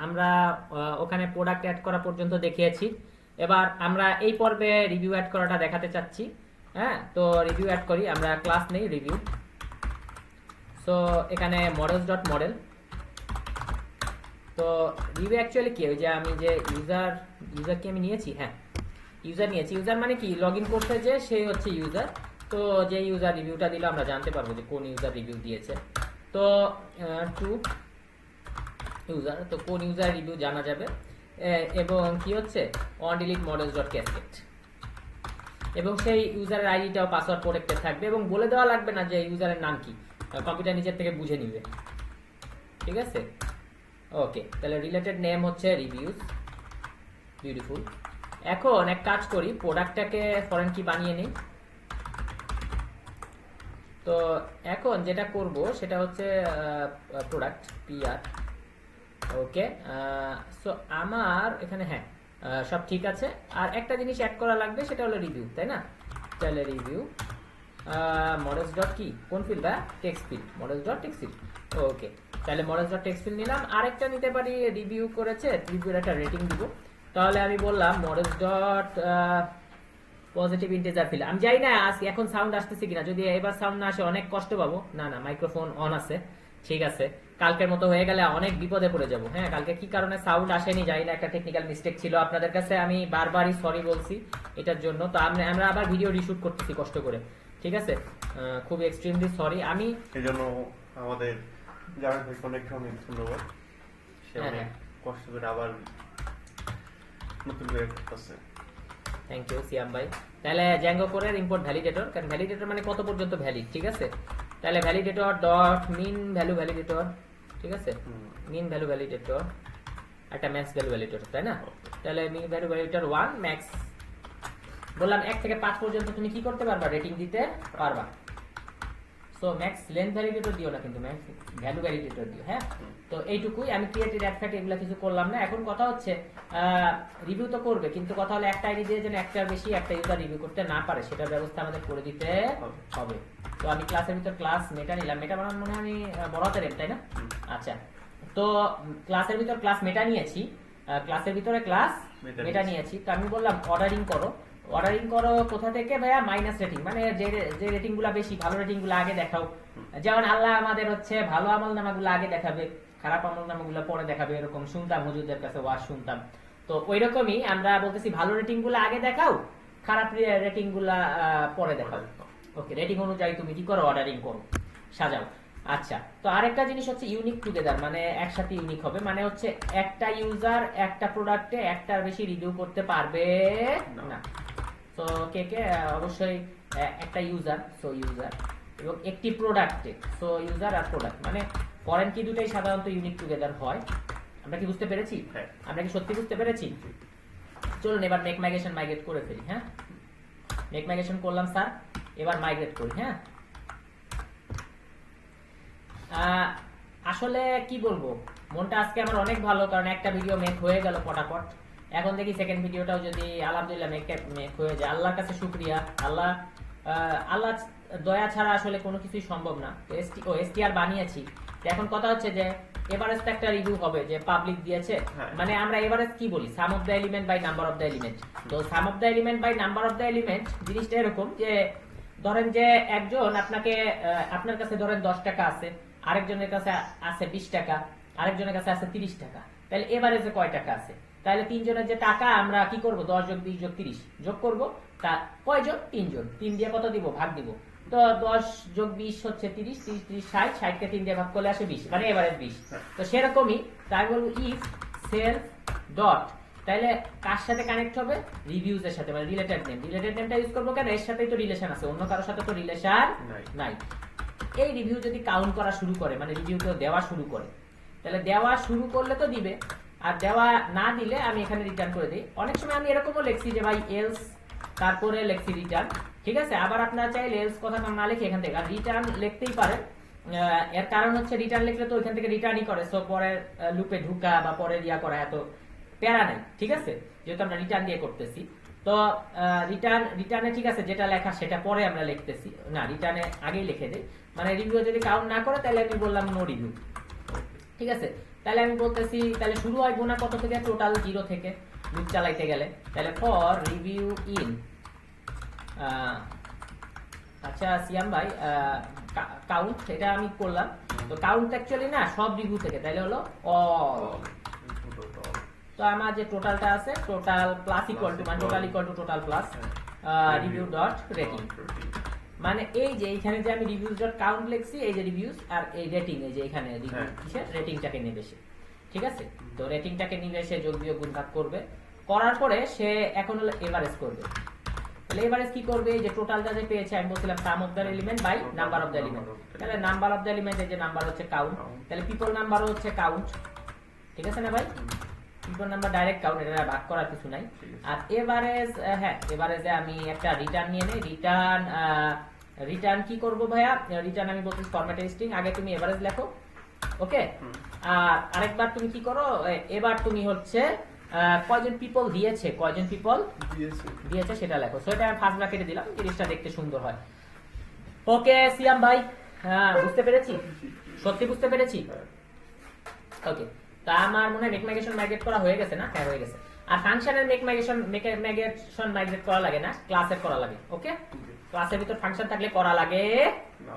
আমরা ওখানে product add করা পর্যন্ত দেখিয়েছি। এবার আমরা এই পর্বে রিভিউ অ্যাড করাটা দেখাতে চাচ্ছি। হ্যাঁ, তো রিভিউ অ্যাড করি, আমরা ক্লাস নেই রিভিউ। সো এখানে মডেলস ডট মডেল। তো রিভিউ অ্যাকচুয়ালি কি, ওই যে আমি যে ইউজার কি আমি নিয়েছি, হ্যাঁ ইউজার নিয়েছি। ইউজার মানে কি, লগ ইন করতে যে সেই হচ্ছে ইউজার। তো যে ইউজার রিভিউটা দিলে আমরা জানতে পারবো যে কোন ইউজার রিভিউ দিয়েছে। তো টু ইউজার, তো কোন ইউজার রিভিউ জানা যাবে। এবং কি হচ্ছে on delete models dot cascade, এবং সেই ইউজারের আইডিটাও পাসওয়ার্ড প্রোটেক্টেড থাকবে এবং বলে দেওয়া লাগবে না যে ইউজারের নাম কি, কম্পিউটার নিজের থেকে বুঝে নিবে। ঠিক আছে, ওকে। তাহলে রিলেটেড নেম হচ্ছে রিভিউজ, বিউটিফুল। এখন এক কাজ করি, প্রোডাক্টটাকে ফরেন কি বানিয়ে নিই। তো এখন যেটা করব সেটা হচ্ছে প্রোডাক্ট পিআর। ওকে, সো আমার এখানে হ্যাঁ সব ঠিক আছে। আর একটা জিনিস অ্যাড করা লাগবে, সেটা হলো রিভিউ, তাই না? তাহলে রিভিউ মডেলস ডট কি, কোন ফিল্ড বা text field, models dot text field. Okay, তাহলে মডেলস ডট টেক্সট ফিল্ড নিলাম। আরেকটা নিতে পারি, রিভিউ করেছে, রিভিউর একটা রেটিং দিব। তাহলে আমি বললাম models dot positive integer field. আমি জানি না এখন সাউন্ড আসতেছে কিনা, যদি এবার সাউন্ড না আসে অনেক কষ্ট পাবো। না না, মাইক্রোফোন অন আছে, ঠিক আছে। কালকের মতো হয়ে গেলে অনেক বিপদে পড়ে যাব। হ্যাঁ, কালকে কি কারণে সাউন্ড আসেনি জানি না, একটা টেকনিক্যাল মিস্টেক ছিল। আপনাদের কাছে আমি বারবারই সরি বলছি এটার জন্য। তো আমরা আবার ভিডিও রিশুট করতেছি কষ্ট করে, ঠিক আছে। খুব এক্সট্রিমলি সরি। আমি এজন্য আমাদের জাভেদ ভাই অনেক অনেক ধন্যবাদ। সে অনেক কষ্ট করে আবার নতুন করে করতেছে। থ্যাংক ইউ সিয়াম ভাই। তাহলে জ্যাঙ্গো কোরের ইম্পোর্ট ভ্যালিডেটর, কারণ ভ্যালিডেটর মানে কত পর্যন্ত ভ্যালিড, ঠিক আছে। তাহলে validator dot min value validator, ঠিক আছে। মিন ভ্যালু ভ্যালিডেটর একটা ম্যাক্স ভ্যালু ভ্যালিডেটর, তাই না? তাহলে মিন ভ্যালু ভ্যালিডেটর 1 ম্যাক্স বললাম 1 থেকে 5 পর্যন্ত তুমি কি করতে পারবা, রেটিং দিতে পারবা। সো ম্যাক্স লেন্থ ভ্যালিডেটর দিও না, কিন্তু ম্যাক্স ভ্যালু ভ্যালিডেটর দিও। হ্যাঁ, তো এইটুকুই। আমি ক্রিয়েটেড অ্যাড ফ্যাট এগুলো কিছু করলাম না। এখন কথা হচ্ছে রিভিউ তো করবে, কিন্তু কথা হলো একটা আইডি দিয়ে যেন একটার বেশি একটা ইউজার রিভিউ করতে না পারে, সেটার ব্যবস্থা আমাদের করে দিতে হবে। তো আমি ক্লাসের ভিতর ক্লাস মেটা নিলাম। মেটা বানান মনে হয় আমি বড় হাতের এম, তাই না? আচ্ছা, তো ক্লাসের ভিতর ক্লাস মেটা নিয়েছি, ক্লাসের ভিতরে ক্লাস মেটা নিয়েছি। তো আমি বললাম অর্ডারিং করো। অর্ডারিং করো কোথা থেকে ভাইয়া? মাইনাস রেটিং, মানে যে রেটিং গুলা বেশি, ভালো রেটিং গুলো আগে দেখাও। যেমন আল্লাহ আমাদের হচ্ছে ভালো আমল নামাগুলো আগে দেখাবে, খারাপ আমল নামাগুলো পরে দেখাবে, এরকম শুনতাম হুজুরদের কাছে ওয়াজ শুনতাম। তো ওই রকমই আমরা বলতেছি, ভালো রেটিং গুলো আগে দেখাও, খারাপ রেটিং গুলা পরে দেখাও। ওকে, রেটিং অনুযায়ী তুমি কি করো, অর্ডারিং করো, সাজাও। আচ্ছা, তো আরেকটা জিনিস হচ্ছে ইউনিক টুগেদার, মানে একসাথে ইউনিক হবে, মানে হচ্ছে একটা ইউজার একটা প্রোডাক্টে একটার বেশি রিভিউ করতে পারবে না। তো কে কে অবশ্যই একটা ইউজার, সো ইউজার, এবং একটি প্রোডাক্টে, সো ইউজার আর প্রোডাক্ট, মানে ফরেন কি দুটাই সাধারণত ইউনিক টুগেদার হয়। আমরা কি বুঝতে পেরেছি? আমরা কি সত্যি বুঝতে পেরেছি? চলুন এবার মেক মাইগ্রেশন মাইগ্রেট করে ফেলি। হ্যাঁ, মেক মাইগ্রেশন করলাম স্যার, এবার মাইগ্রেট করি। হ্যাঁ, আসলে কি বলবো, মনটা আজকে আমার অনেক ভালো, কারণ একটা ভিডিও মেক হয়ে গেল পটাপট। এখন দেখি সেকেন্ড ভিডিওটাও যদি আলহামদুলিল্লাহ মেক হয়ে যায়। আল্লাহর কাছে শুকরিয়া। আল্লাহ দয়া ছাড়া আসলে কোনো কিছুই সম্ভব না। এসটিআর বানিয়েছি। এখন কথা হচ্ছে যে এভারেজ একটা রিভিউ হবে, যে পাবলিক দিয়েছে, মানে আমরা এভারেজ কি বলি, sum of the element by number of the element. তো sum of the element by number of the element জিনিসটা এরকম যে ধরেন যে একজন আপনার কাছে ধরেন 10 টাকা আছে, আরেকজনের কাছে আছে 20 টাকা, আরেকজনের কাছে আছে 30 টাকা, তাহলে এভারেজে কয় টাকা আছে? তাহলে তিনজনের যে টাকা আমরা কি করব, 10 যোগ 20 যোগ 30 যোগ করব। তা কয়জন? তিনজন। 3 দিয়ে কত দিব, ভাগ দিব। তো 10 যোগ 20 হচ্ছে 30, 30 30 60, 60 কে 3 দিয়ে ভাগ করলে আসে 20, মানে এভারেজ 20। তো সেরকমই তাই বলবো ইফ সেলফ ডট, তাহলে কার সাথে কানেক্ট হবে? রিভিউজ এর সাথে, মানে রিলেটেড নেম। রিলেটেড নেমটা ইউজ করব কেন? এর সাথেই তো রিলেশন আছে, অন্য কারোর সাথে তো রিলেশন নাই। এই রিভিউ যদি কাউন্ট করা শুরু করে, মানে রিভিউ কেউ দেওয়া শুরু করে, তাহলে দেওয়া শুরু করলে তো দিবে, আর দেওয়া না দিলে আমি এখানে রিটার্ন করে দিই। অনেক সময় আমি এরকমও লিখছি যে ভাই এলস, তারপরে লিখছি রিটার্ন, ঠিক আছে। আবার আপনারা চাইলে এলস কথাটা না লিখে এখান থেকে আর রিটার্ন লিখতেই পারেন। এর কারণ হচ্ছে রিটার্ন লিখলে তো ওইখান থেকে রিটার্নই করে, সো পরের লুপে ঢুকা বা পরের করা এত প্যারা নেই, ঠিক আছে, যেহেতু আমরা রিটার্ন দিয়ে করতেছি। তো রিটার্নে ঠিক আছে, যেটা লেখা সেটা পরে আমরা লিখতেছি না, রিটার্নে আগেই লিখে দেই। মানে রিভিউ যদি কাউন্ট না করে তাহলে আমি বললাম নো রিভিউ, ঠিক আছে। তাহলে আমি বলতেছি তাহলে শুরু হয় গোনা কত থেকে, টোটাল 0 থেকে লুপ চালাইতে গেলে। তাহলে ফর রিভিউ ইন, আচ্ছা সিয়াম ভাই কাউন্ট এটা আমি করলাম, তো কাউন্ট অ্যাকচুয়ালি না সব রিভিউ থেকে, তাহলে হলো অল। তো আমার যে টোটালটা আছে টোটাল প্লাস ইকুয়াল টু মানে total equal to total plus review dot rating, মানে এই যে এইখানে যে আমি রিভিউজ ডট কাউন্ট লিখছি, এই যে রিভিউজ আর এই রেটিং, এই যে এখানে রিভিউ কিসের রেটিংটাকে নেবে সে, ঠিক আছে। তো রেটিংটাকে নিবে সে, যোগ বিয়োগ গুণ ভাগ করবে, করার পরে সে এখন হলো এভারেজ করবে। তাহলে এভারেজ কি করবে, এই যে টোটালটা যে পেয়েছে আমি বলছিলাম sum of the element by number of the element, তাহলে নাম্বার অফ দ্য এলিমেন্ট এই যে নাম্বার হচ্ছে কাউন্ট, তাহলে পিপল নাম্বারও হচ্ছে কাউন্ট, ঠিক আছে না ভাই? পিপল নাম্বার ডাইরেক্ট কাউন্ট, এটা ভাগ করার কিছু নাই। আর এভারেজ, হ্যাঁ এভারেজে আমি একটা রিটার্ন নিয়ে নেই, রিটার্ন কি করব ভাইয়া, রিটার্ন আমি বলছি ফরম্যাট স্ট্রিং, আগে তুমি এভারেজ লেখো, ওকে। আর আরেকবার তুমি কি করো, এবার তুমি হচ্ছে কয়জন পিপল দিয়েছে, কয়জন পিপল দিয়েছে সেটা লেখো। সো এটা আমি ফার্স্ট ব্র্যাকেটে দিলাম, জিনিসটা দেখতে সুন্দর হয়। ওকে সিয়াম ভাই, হ্যাঁ বুঝতে পেরেছি, সত্যি বুঝতে পেরেছি। ওকে, তা আমার মনে হয় মেক মাইগ্রেট করা হয়ে গেছে না? হ্যাঁ হয়ে গেছে। আর ফাংশনের মেক মাইগ্রেট করা লাগে না, ক্লাসের করা লাগে। ওকে, ক্লাসের ভিতর ফাংশন থাকলে করা লাগে না।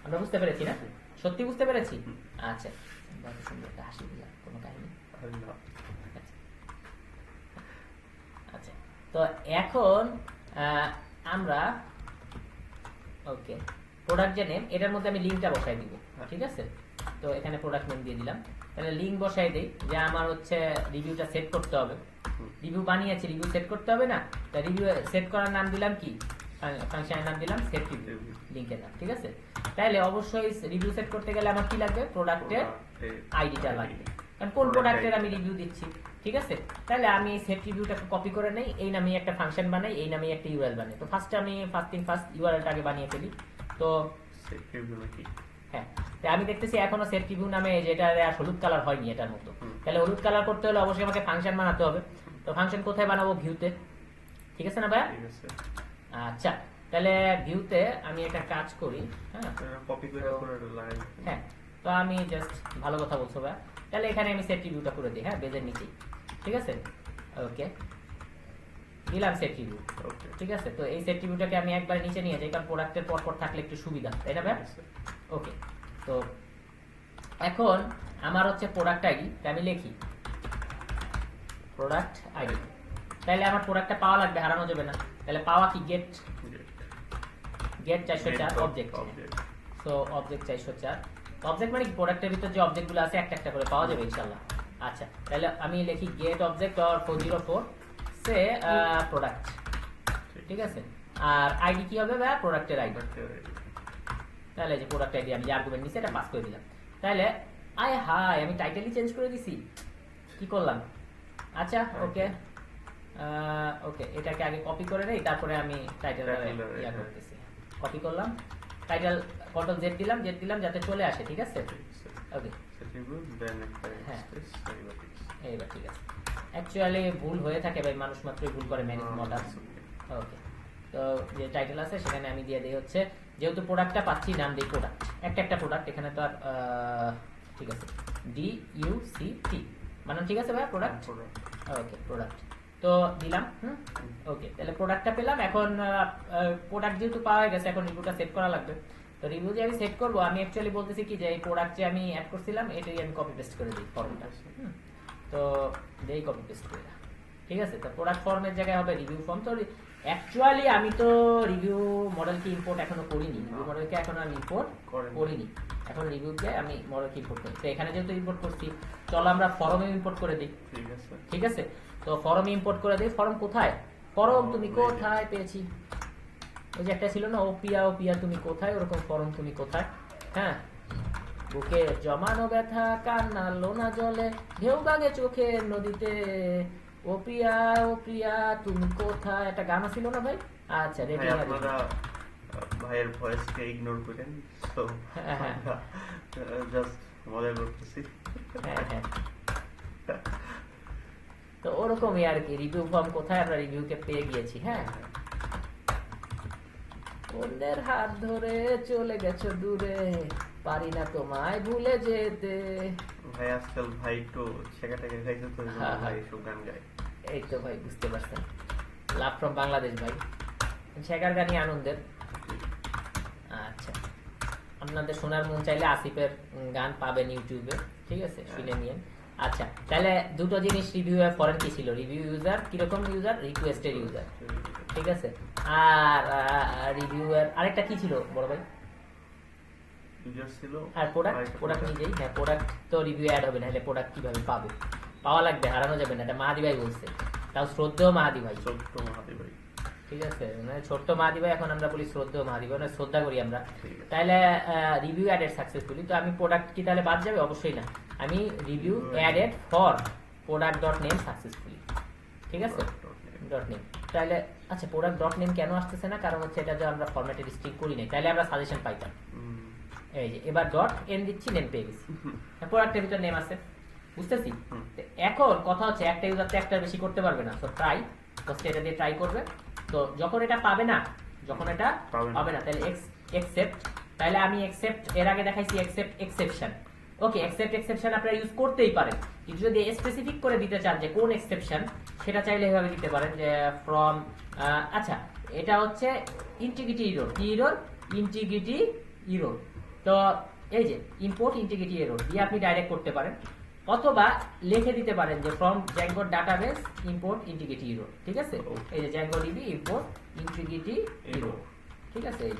আমরা বুঝতে পেরেছি না? সত্যি বুঝতে পেরেছি। আচ্ছা, সুন্দর একটা হাসি দিলাম, কোনো কাহিনী। আচ্ছা, তো এখন আমরা ওকে প্রোডাক্ট যে নেম, এটার মধ্যে আমি লিঙ্কটা বসাই দিব, ঠিক আছে। তো এখানে প্রোডাক্ট নেম দিয়ে দিলাম, তাহলে লিঙ্ক বসাই দেই যে আমার হচ্ছে রিভিউটা সেট করতে হবে, রিভিউ বানিয়েছি, রিভিউ সেট করতে হবে না? তা রিভিউ সেট করার নাম দিলাম কি, ফাংশনের নাম দিলাম সেট রিভিউ, লিঙ্কের নাম, ঠিক আছে। তাহলে অবশ্যই রিভিউ সেট করতে গেলে আমার কি লাগবে, প্রোডাক্টের আইডিটা লাগবে, কারণ কোন প্রোডাক্টের আমি রিভিউ দিচ্ছি, ঠিক আছে। তাহলে আমি সেট রিভিউটাকে কপি করে নেই, এই নামে একটা ফাংশন বানাই, এই নামে একটা ইউআরএল বানাই। তো ফার্স্টে আমি ফার্স্ট ইউআরএলটা আগে বানিয়ে ফেলি। তো সেট রিভিউ কি, হ্যাঁ আমি দেখতেছি এখনো সেট রিভিউ নামে যেটা হলুদ কালার হয়নি এটার মতো, তাহলে হলুদ কালার করতে হলে অবশ্যই আমাকে ফাংশন বানাতে হবে। তো ফাংশন কোথায় বানাবো, ভিউতে, ঠিক আছে না ভাই? আচ্ছা, তাহলে ভিউতে আমি একটা কাজ করি, হ্যাঁ কপি করে লাইন, হ্যাঁ তো আমি জাস্ট ভালো কথা বলছো ভাই, তাহলে এখানে আমি সেট রিভিউটা করে দিই, হ্যাঁ বেজের নিচে, ঠিক আছে। ওকে, দিলাম সেট রিভিউ, ঠিক আছে। তো এই সেট রিভিউটাকে আমি একবার নিচে নিয়ে যাই, কারণ প্রোডাক্টের পর থাকলে একটু সুবিধা, তাই না ভাই? ওকে, তো এখন আমার হচ্ছে প্রোডাক্ট আইডি, আমি লিখি প্রোডাক্ট আইডি, তাহলে আমার প্রোডাক্টটা পাওয়া লাগবে, হারানো যাবে না। তাহলে পাওয়া কি, get 404 object, so object 404, object মানে কি, প্রোডাক্টের ভিতর যে অবজেক্টগুলো আছে একটা একটা করে পাওয়া যাবে ইনশাআল্লাহ। আচ্ছা, তাহলে আমি লিখি গেট অবজেক্ট অর 404 সে প্রোডাক্ট, ঠিক আছে। আর আইডি কি হবে ভাই, প্রোডাক্টের আইডি, তাহলে যে প্রোডাক্ট আইডি আমি যে আর্গুমেন্ট নিছি এটা পাস করে দিলাম। তাহলে আয় হাই, আমি টাইটেলই চেঞ্জ করে দিছি, কি করলাম। আচ্ছা ওকে, ওকে এটাকে আগে কপি করে নেই, তারপরে আমি টাইটেল ইয়া করতেছি, কপি করলাম, টাইটেল কন্ট্রোল জেড দিলাম যাতে চলে আসে, ঠিক আছে। ওকে, হ্যাঁ এইবার ঠিক আছে। অ্যাকচুয়ালি ভুল হয়ে থাকে ভাই, মানুষ মাত্রই ভুল করে, ম্যানেজ মডার। ওকে, তো যে টাইটেল আছে সেখানে আমি দিয়ে দিই হচ্ছে, যেহেতু প্রোডাক্টটা পাচ্ছি নাম দিই প্রোডাক্ট, একটা প্রোডাক্ট, এখানে তো আর ঠিক আছে DUCT মানে ঠিক আছে ভাই, প্রোডাক্ট। ওকে প্রোডাক্ট তো দিলাম, ওকে তাহলে প্রোডাক্টটা পেলাম। এখন প্রোডাক্ট যেহেতু পাওয়া গেছে, এখন রিভিউটা সেট করা লাগবে। তো রিভিউ যে আমি সেট করবো, আমি অ্যাকচুয়ালি বলতেছি কি যে এই প্রোডাক্ট যে আমি অ্যাড করছিলাম এটাই আমি কপি পেস্ট করে দিই ফর্মটা, তো দেই কপি পেস্ট করে, ঠিক আছে। তো প্রোডাক্ট ফর্মের জায়গায় হবে রিভিউ ফর্ম। তো অ্যাকচুয়ালি আমি তো রিভিউ মডেলকে ইম্পোর্ট এখনো করিনি, রিভিউ মডেলকে এখনো আমি ইম্পোর্ট করিনি, এখন রিভিউকে আমি মডেলকে ইম্পোর্ট করি। তো এখানে যেহেতু ইম্পোর্ট করছি, চলো আমরা ফর্মে ইম্পোর্ট করে দিই, ঠিক আছে। তো ফর্মে ইম্পোর্ট করে দিই। ফর্ম কোথায়, ফর্ম তুমি কোথায় পেয়েছি, ওই যে একটা ছিল না, ও পিয়া তুমি কোথায়, ওরকম ফর্ম তুমি কোথায়, হ্যাঁ বুকে জমানো ব্যথা কান্না লোনা জলে ঢেউ ভাঙে চোখের নদীতে, ও প্রিয়া তুমি কোথায়, একটা গান ছিল না ভাই। আচ্ছা রেডি, আপনারা ভাইয়ের ভয়েসকে ইগনোর করেন, সো জাস্ট মজা করতেছি। হ্যাঁ তো ওরকমই আর কি, রিভিউ ফর্ম কোথায়, আমরা রিভিউকে পেয়ে গিয়েছি। হ্যাঁ, অন্যের হাত ধরে চলে গেছো দূরে, পারি না তোমায় ভুলে যেতে, ভাই আজকাল ভাই তো শেখা টেখা খাইছে তো এজন্য হ্যাঁ, ভাই হ্যাঁ। এসব গান গায়। এই তো ভাই বুঝতে পারছেন, লাভ ফ্রম বাংলাদেশ ভাই, শেখার গানই আনন্দের। আচ্ছা, আপনাদের শোনার মন চাইলে আসিফের গান পাবেন ইউটিউবে, ঠিক আছে, শুনে নিয়েন। আচ্ছা, তাহলে দুটো জিনিস রিভিউ ফরেন কি ছিল, রিভিউ ইউজার কিরকম ইউজার, রিকোয়েস্টেড ইউজার, ঠিক আছে। আর রিভিউয়ার আরেকটা কি ছিল বড় ভাই, ইউজার ছিল আর প্রোডাক্ট নিজেই, হ্যাঁ প্রোডাক্ট তো রিভিউ অ্যাড হবে না, হলে প্রোডাক্ট কিভাবে পাবো, পাওয়া লাগবে, হারানো যাবে না, এটা মাহাদি ভাই বলছে, তাও শ্রদ্ধেয় মাহাদি ভাই, ছোট্ট মাহাদি ভাই। ঠিক আছে, মানে ছোট্ট মাহাদি ভাই, এখন আমরা বলি শ্রদ্ধেয় মাহাদি ভাই, মানে শ্রদ্ধা করি আমরা। ঠিক আছে। তাহলে রিভিউ অ্যাডেড সাকসেসফুলি, তো আমি প্রোডাক্ট কি তাহলে বাদ যাবে, অবশ্যই না, আমি review added for product dot name successfully, ঠিক আছে, ডট নেম। তাহলে আচ্ছা, প্রোডাক্ট ডট নেম কেন আসতেছে না, কারণ হচ্ছে এটা যে আমরা ফরম্যাটে রিস্ট্রিক্ট করি নাই, তাহলে আমরা সাজেশন পাইতাম। এই যে এবার ডট এন দিচ্ছি, নেম পেয়ে গেছি, প্রোডাক্টের ভিতর নেম আছে, বুঝতেছি। তো এখন কথা হচ্ছে একটা ইউজার তো একটার বেশি করতে পারবে না, তো ট্রাই জাস্ট এটা দিয়ে ট্রাই করবে, তো যখন এটা পাবে না, যখন এটা পাবে না, তাহলে এক্সেপ্ট, তাহলে আমি এক্সেপ্ট এর আগে দেখাইছি এক্সেপ্ট এক্সেপশন, ওকে, এক্সেপ্ট এক্সেপশন আপনারা ইউজ করতেই পারেন, কিন্তু যদি স্পেসিফিক করে দিতে চান যে কোন এক্সেপশন, সেটা চাইলে এভাবে দিতে পারেন যে ফ্রম, আচ্ছা এটা হচ্ছে ইন্টিগ্রিটি এরর, কি এরর, ইন্টিগ্রিটি এরর, তো এই যে ইম্পোর্ট ইন্টিগ্রিটি এরর দিয়ে আপনি ডাইরেক্ট করতে পারেন, অথবা লিখে দিতে পারেন যে from Zango database import integrity error, ঠিক আছে, এই যে Zango DB import integrity error, ঠিক আছে, এই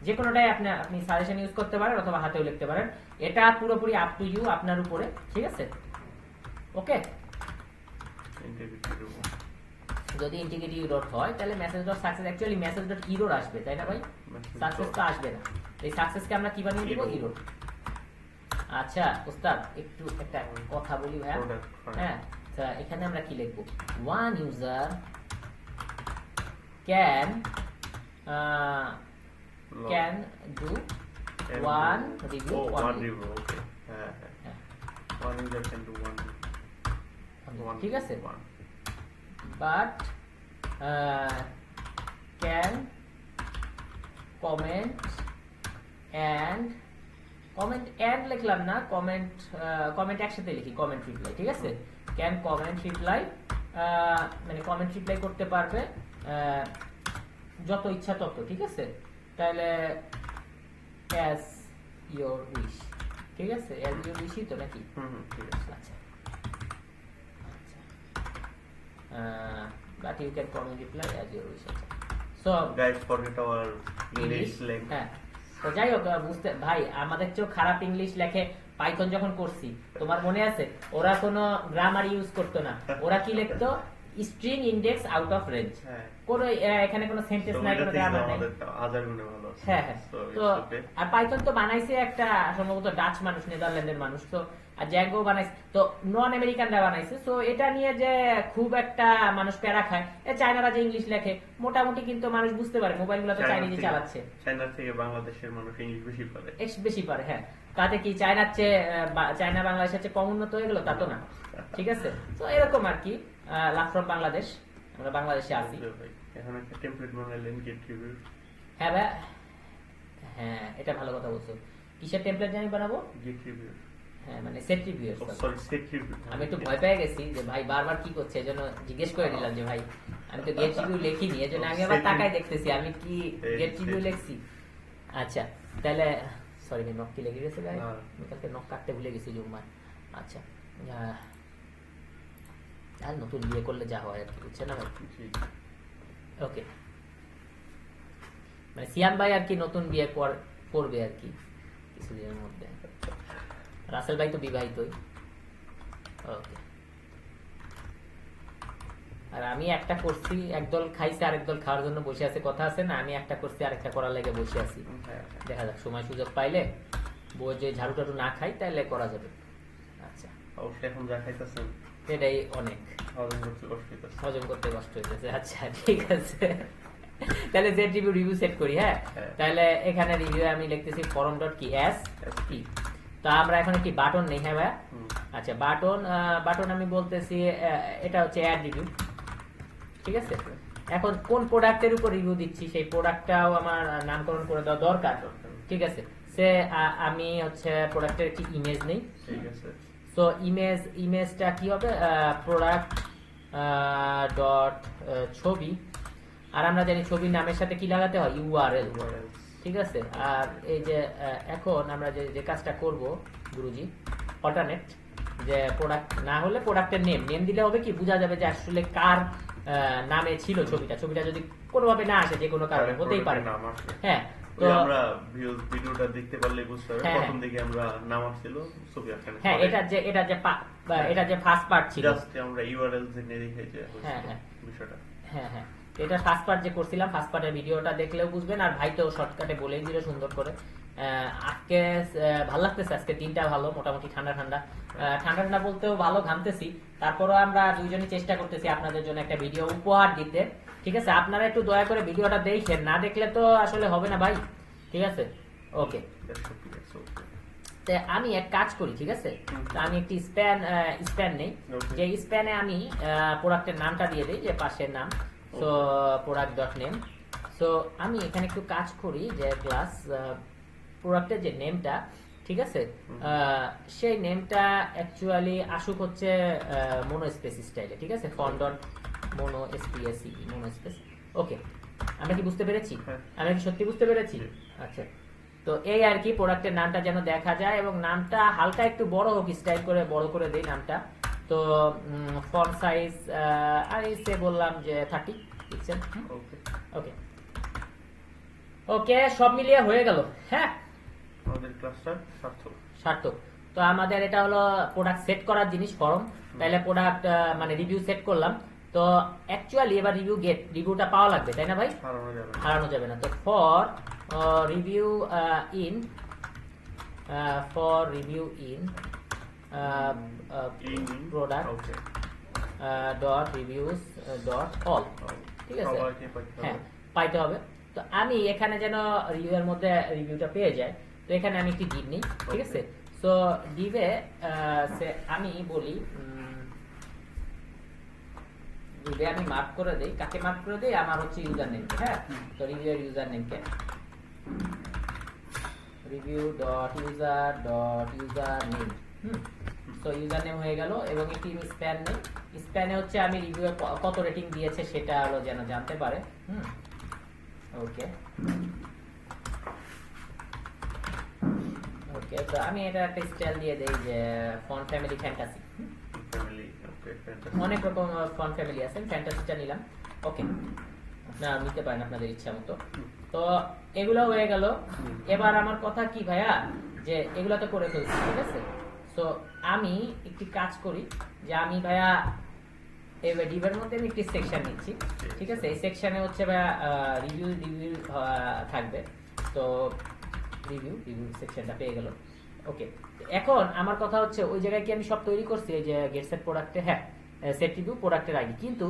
যে কোনোটাই আপনি সাজেশন ইউজ করতে পারেন অথবা হাতেও লিখতে পারেন, এটা পুরোপুরি আপ টু ইউ, আপনার উপরে, ঠিক আছে, ওকে। যদি ইন্টিগ্রিটি এরর হয় তাহলে message dot success, actually message dot error আসবে, তাই না ভাই, সাকসেস তো আসবে না, এই সাকসেসকে আমরা কি বানিয়ে দিব, এরর। আচ্ছা ওস্তাদ, একটু একটা কথা বলি ভাইয়া, হ্যাঁ, তা এখানে আমরা কি লিখবো, one user can do one review, ঠিক আছে, বাট ক্যান কমেন্ট এন্ড লিখলাম না, কমেন্ট একসাথে লিখি, কমেন্ট রিপ্লাই, ঠিক আছে, ক্যান কমেন্ট রিপ্লাই, মানে কমেন্ট রিপ্লাই করতে পারবে যত ইচ্ছা তত, ঠিক আছে, তাহলে অ্যাজ ইয়োর উইশ, ঠিক আছে, অ্যাজ ইয়োর উইশই তো নাকি, ঠিক আছে। আচ্ছা but you can comment reply as your wish, so guys forget our English লেখ, হ্যাঁ, তো যাই হোক, বুঝতে ভাই, আমাদের চেয়েও খারাপ ইংলিশ লেখে পাইথন যখন করছি, তোমার মনে আছে, ওরা কোনো গ্রামার ইউজ করতো না, ওরা কি লিখতো, string index out of range, কোন এখানে কোনো সেন্টেন্স নাই, কোনো গ্রামার নাই, হ্যাঁ হ্যাঁ, তো আর পাইথন তো বানাইছে একটা সম্ভবত ডাচ মানুষ, নেদারল্যান্ডের মানুষ, তো আর জ্যাঙ্গো বানাইছে, তো নন আমেরিকানরা বানাইছে, তো এটা নিয়ে যে খুব একটা মানুষ প্যারা খায়, চায়নারা যে ইংলিশ লেখে মোটামুটি কিন্তু মানুষ বুঝতে পারে, মোবাইলগুলো তো চাইনিজে চালাচ্ছে, চায়না থেকে বাংলাদেশের মানুষ ইংলিশ বেশি পারে, হ্যাঁ, তাতে কি চায়নার চেয়ে চায়না বাংলাদেশের চেয়ে কম উন্নত হয়ে গেল, তা তো না, ঠিক আছে, তো এরকম আর কি, লাভ ফ্রম বাংলাদেশ, আমরা বাংলাদেশে আছি, এখন একটা টেমপ্লেট বানাইলেন গেট রিভিউ, হ্যাঁ ভাই, হ্যাঁ এটা ভালো কথা বলছো, কিসের টেমপ্লেট জানি বানাবো, গেট রিভিউ, হ্যাঁ মানে set review, sorry set review, আমি একটু ভয় পেয়ে গেছি যে ভাই বারবার কি করছে, এজন্য জিজ্ঞেস করে নিলাম যে ভাই আমি তো গেট রিভিউ লিখিনি, এজন্য আমি আবার তাকাই দেখতেছি আমি কি গেট রিভিউ লিখছি। আচ্ছা তাহলে সরি ভাই, নক কি লেগে গেছে ভাই, আমি কালকে নক কাটতে ভুলে গেছি জুম্মার। আচ্ছা আর নতুন বিয়ে করলে যা হয় আর কি, বুঝছে না ভাই, ওকে, মানে সিয়াম ভাই আর কি নতুন বিয়ে করবে আর কি কিছুদিনের মধ্যে, রাসেল ভাই তো বিবাহিতই, ওকে, আর আমি একটা করছি, একদল খাইছে আরেকদল খাওয়ার জন্য বসে আছে, কথা আছে না, আমি একটা করছি আরেকটা করার লাগে বসে আছি, দেখা যাক সময় সুযোগ পাইলে বই যে ঝাড়ু টাড়ু না খাই তাহলে করা যাবে। আচ্ছা অবশ্যই এখন যা খাইতেছেন এটাই অনেক, হজম করতে কষ্ট হইতেছে, আচ্ছা ঠিক আছে, তাহলে জেড রিভিউ সেট করি, হ্যাঁ, তাহলে এখানে রিভিউ আমি লিখতেছি ফরম ডট কি এস টি, তো আমরা এখন কি বাটন নেই, হ্যাঁ ভাইয়া, আচ্ছা বাটন আমি বলতেছি এটা হচ্ছে অ্যাড রিভিউ, ঠিক আছে, এখন কোন প্রোডাক্টের উপর রিভিউ দিচ্ছি সেই প্রোডাক্টটাও আমার নামকরণ করে দেওয়া দরকার, ঠিক আছে, সে আমি হচ্ছে প্রোডাক্টের একটি ইমেজ নেই, ঠিক আছে, সো ইমেজটা কি হবে, প্রোডাক্ট ডট ছবি, আর আমরা জানি ছবির নামের সাথে কি লাগাতে হয়, ইউআরএল, ঠিক আছে। আর এই যে এখন আমরা যে কাজটা করব গুরুজি, অল্টারনেট, যে প্রোডাক্ট না হলে প্রোডাক্টের নেম দিলে হবে কি, বোঝা যাবে যে আসলে কার নামে ছিল ছবিটা যদি কোনোভাবে না আসে, যে কোনো কারণে হতেই পারে। হ্যাঁ, তো আমরা ভিডিওটা দেখতে পারলে বুঝতে পারবে হ্যাঁ, প্রথম দিকে আমরা নাম আসছিল ছবি আসে না। হ্যাঁ, এটা যে ফার্স্ট পার্ট ছিল, জাস্ট আমরা ইউআরএল জেনে দেখেছি হ্যাঁ হ্যাঁ বিষয়টা। হ্যাঁ, এটা ফার্স্ট পার্ট যে করছিলাম, ফার্স্ট পার্টের ভিডিওটা দেখলেও বুঝবেন। আর ভাই তো শর্টকাটে বলেই দিল সুন্দর করে। আজকে ভালো লাগতেছে, আজকে দিনটা ভালো, মোটামুটি ঠান্ডা বলতেও ভালো, ঘামতেছি। তারপরও আমরা দুইজনই চেষ্টা করতেছি আপনাদের জন্য একটা ভিডিও উপহার দিতে, ঠিক আছে। আপনারা একটু দয়া করে ভিডিওটা দেখেন, না দেখলে তো আসলে হবে না ভাই, ঠিক আছে। ওকে, আমি এক কাজ করি, ঠিক আছে। তো আমি একটি স্প্যান নেই, যে স্প্যানে আমি প্রোডাক্টের নামটা দিয়ে দিই, যে পাশের নাম, so product dot name. So আমি এখানে একটু কাজ করি, যে ক্লাস প্রোডাক্টের যে নেমটা, ঠিক আছে, সেই নেমটা অ্যাকচুয়ালি আসুক হচ্ছে মোনোস্পেস স্টাইলে, ঠিক আছে। Font dot মোনোস্পেস। ওকে, আমরা কি বুঝতে পেরেছি? আমরা কি সত্যি বুঝতে পেরেছি? আচ্ছা, তো এই আর কি, প্রোডাক্টের নামটা যেন দেখা যায় এবং নামটা হালকা একটু বড় হোক, স্টাইল করে বড় করে দেই নামটা। তো ফন্ট সাইজ আমি সে বললাম যে 30 পিক্সেল। ওকে ওকে, সব মিলিয়ে হয়ে গেল। হ্যাঁ, আমাদের ক্লাসটা সার্থক। তো আমাদের এটা হলো প্রোডাক্ট সেট করার জিনিস, ফর্ম। তাহলে প্রোডাক্ট মানে রিভিউ সেট করলাম। তো অ্যাকচুয়ালি এবার রিভিউটা পাওয়া লাগবে, তাই না ভাই? হারানো যাবে না। তো for review in product dot reviews dot all, ঠিক আছে। হ্যাঁ, পাইতে হবে। তো আমি এখানে যেন রিভিউয়ের মধ্যে রিভিউটা পেয়ে যায়, তো এখানে আমি একটি ডিভ নিই, ঠিক আছে। সো ডিভে আমি বলি, আমি মার্ক করে দেই, কাকে মার্ক করে দেই, আমার হচ্ছে ইউজার নেম। হ্যাঁ, তো রিভিউয়ের ইউজার নেমকে রিভিউ ডট ইউজার নেম। তো ইউজার নেম হয়ে গেল, এবং একটি স্প্যান নেই। স্প্যানে হচ্ছে আমি রিভিউয়ে কত রেটিং দিয়েছে সেটা হলো যেন জানতে পারে। ওকে ওকে, তো আমি এটা একটা স্টাইল দিয়ে দেই, যে ফন্ট ফ্যামিলি ফ্যান্টাসি। অনেক রকম ফন্ট ফ্যামিলি আছে, ফ্যান্টাসিটা নিলাম। ওকে, আপনারা নিতে পারেন আপনাদের ইচ্ছা মতো। তো এগুলো হয়ে গেল। এবার আমার কথা কি ভাইয়া, যে এগুলো তো করে ফেলছি, ঠিক আছে। তো আমি একটি কাজ করি, যে আমি ভাইয়া এবার ডিভের মধ্যে আমি একটি সেকশন নিচ্ছি, ঠিক আছে। এই সেকশনে হচ্ছে ভাইয়া রিভিউ থাকবে। তো রিভিউ সেকশনটা পেয়ে গেল। ওকে, এখন আমার কথা হচ্ছে, ওই জায়গায় কি আমি সব তৈরি করছি, এই যে গেট সেট প্রোডাক্টে, হ্যাঁ, সেট রিভিউ প্রোডাক্টের আইডি, কিন্তু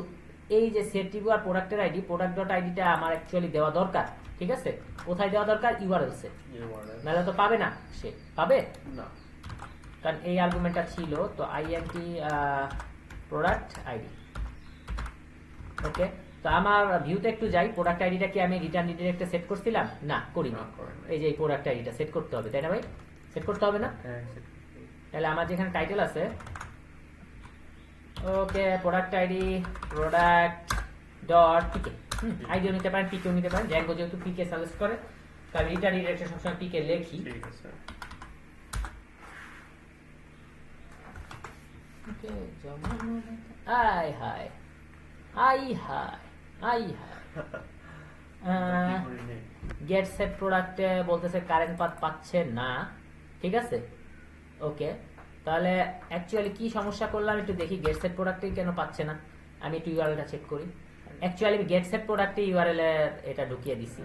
এই যে সেট রিভিউ আর প্রোডাক্টের আইডি, প্রোডাক্ট ডট আইডিটা আমার অ্যাকচুয়ালি দেওয়া দরকার, ঠিক আছে। কোথায় দেওয়া দরকার? ইউআরএলসে, নাহলে তো পাবে না, সে পাবে না, কারণ এই আর্গুমেন্টটা ছিল। তো আইএনটি প্রোডাক্ট আইডি। ওকে, তো আমার ভিউতে একটু যাই, প্রোডাক্ট আইডিটা কি আমি রিটার্ন রিডিরেক্টে সেট করছিলাম? না, করিনি। এই যে এই প্রোডাক্ট আইডিটা সেট করতে হবে, তাই না ভাই? সেট করতে হবে না? তাহলে আমার যেখানে টাইটেল আছে, ওকে, প্রোডাক্ট আইডি প্রোডাক্ট ডট পিকে, আইডিও নিতে পারেন, পিকেও নিতে পারেন। জ্যাঙ্গো যেহেতু পিকে সাজেস্ট করে, তাই রিটার্ন রিডিরেক্টে সবসময় পিকে লেখি। ঠিক আছে। ওকে, আই হাই গেট সেট প্রোডাক্টে বলতেছে কারেন্ট পাথ পাচ্ছে না, ঠিক আছে। ওকে, তাহলে অ্যাকচুয়ালি কি সমস্যা করলাম একটু দেখি, গেট সেট প্রোডাক্টে কেন পাচ্ছে না। আমি একটু ইউআরএলটা চেক করি। অ্যাকচুয়ালি আমি গেট সেট প্রোডাক্টে ইউআরএল এর এটা ঢুকিয়ে দিছি।